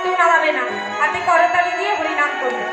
কেউ নাড়াবে না, হাতে করতালি দিয়ে হরিনাম করবে।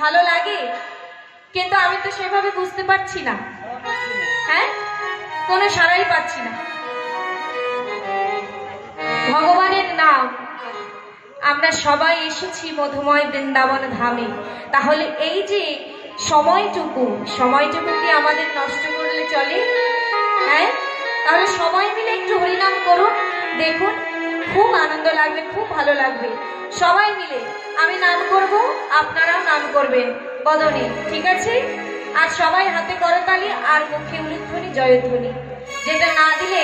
ভালো লাগে, কিন্তু আমি তো সেভাবে বুঝতে পারছি না। হ্যাঁ, কোনো সাড়াই পাচ্ছি না। ভগবানের নাম, আমরা সবাই এসেছি মধুময় বৃন্দাবন ধামে, তাহলে এই যে সময়টুকু কি আমাদের নষ্ট করলে চলে? হ্যাঁ, তাহলে সবাই মিলে একটু হরিনাম করুন, দেখুন খুব আনন্দ লাগবে, খুব ভালো লাগবে। সবাই মিলে আমি নাম করব, আপনারাও নাম করবেন বদনে, ঠিক আছে? আর সবাই হাতে করতালি আর মুখে উলুধ্বনি, জয়ধ্বনি, যেটা না দিলে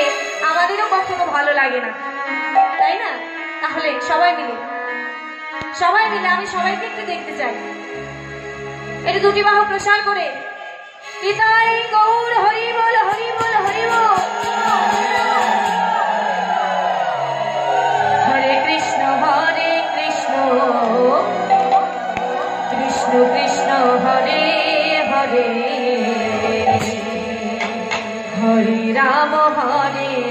আমাদেরও কখনো ভালো লাগে না, তাই না? তাহলে সবাই মিলে আমি সবাইকে একটু দেখতে চাই। এটা দুটি বাহু প্রসার করে পিতাই গৌর হরি বল, হরি বল, হরি বল। হরে কৃষ্ণ কৃষ্ণ কৃষ্ণ হরে হরে, হরে রাম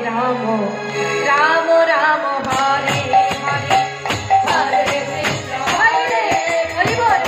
রাম রাম রাম হরে হরে, হরে কৃষ্ণ হরে হরি বল।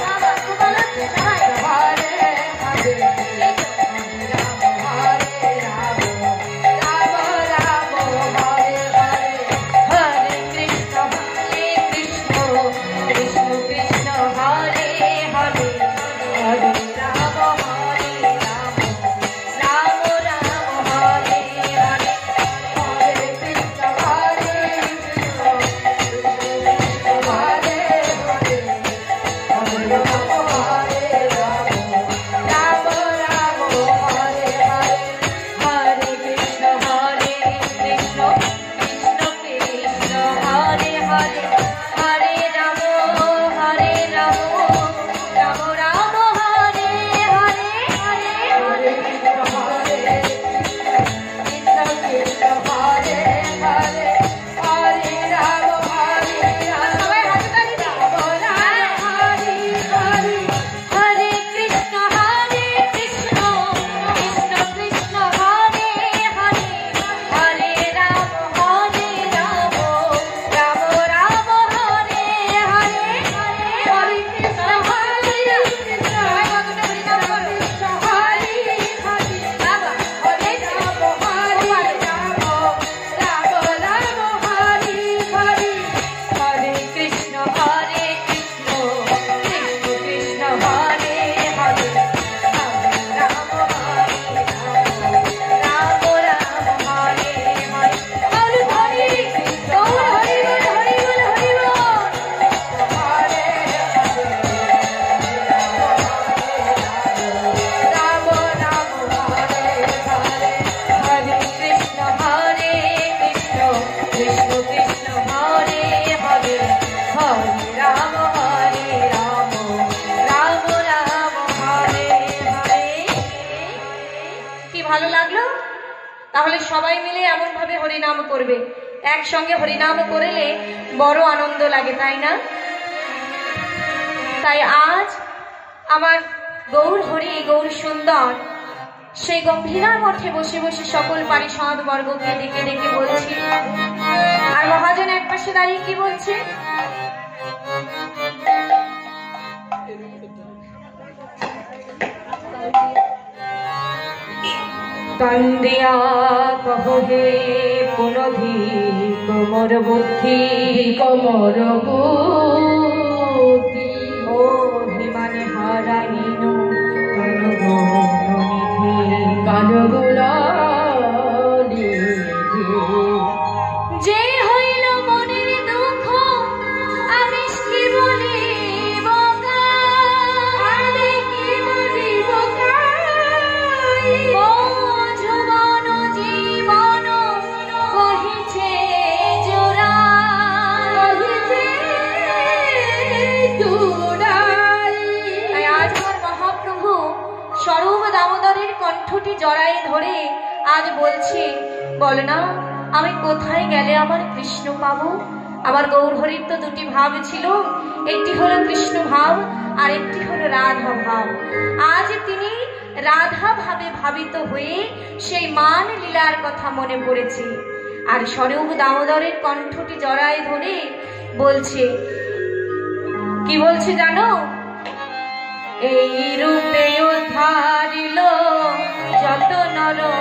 ভালো লাগলো? তাহলে সবাই মিলে এমন ভাবে হরিনাম করবে, একসঙ্গে হরিনাম করলে বড় আনন্দ লাগে, তাই না? তাই আজ আমার গৌর হরি গৌর সুন্দর সেই গম্ভীরা মঠে বসে বসে সকল পারিষদ বর্গকে ডেকে ডেকে বলছি, আর মহাজন এক পাশে দাঁড়িয়ে কি বলছে? কান্দিয়া কহো হে পুনধি কোমর বুদ্ধি ও হিমানে হারাইন কানগুলি যে হইল মনের দুঃখ আমি কি বলিব, জীবন কহিছে জোড়া, আজ আমার মহাপ্রভু স্বরূপ দামোদরের কণ্ঠটি জড়ায় ধরে আজ বলছে, বল না আমি কোথায় গেলে আমার কৃষ্ণ পাবো? আমার গৌর হরির তো দুটি ভাব ছিল, একটি হলো কৃষ্ণ ভাব আর একটি হলো রাধা ভাব। আজ তিনি রাধা ভাবে ভাবিত হয়ে সেই মান লীলার কথা মনে পড়েছে, আর স্বরূপ দামোদরের কণ্ঠটি জড়ায় ধরে বলছে, কি বলছে জানো? এই রূপে উদ্ধারিল যত নর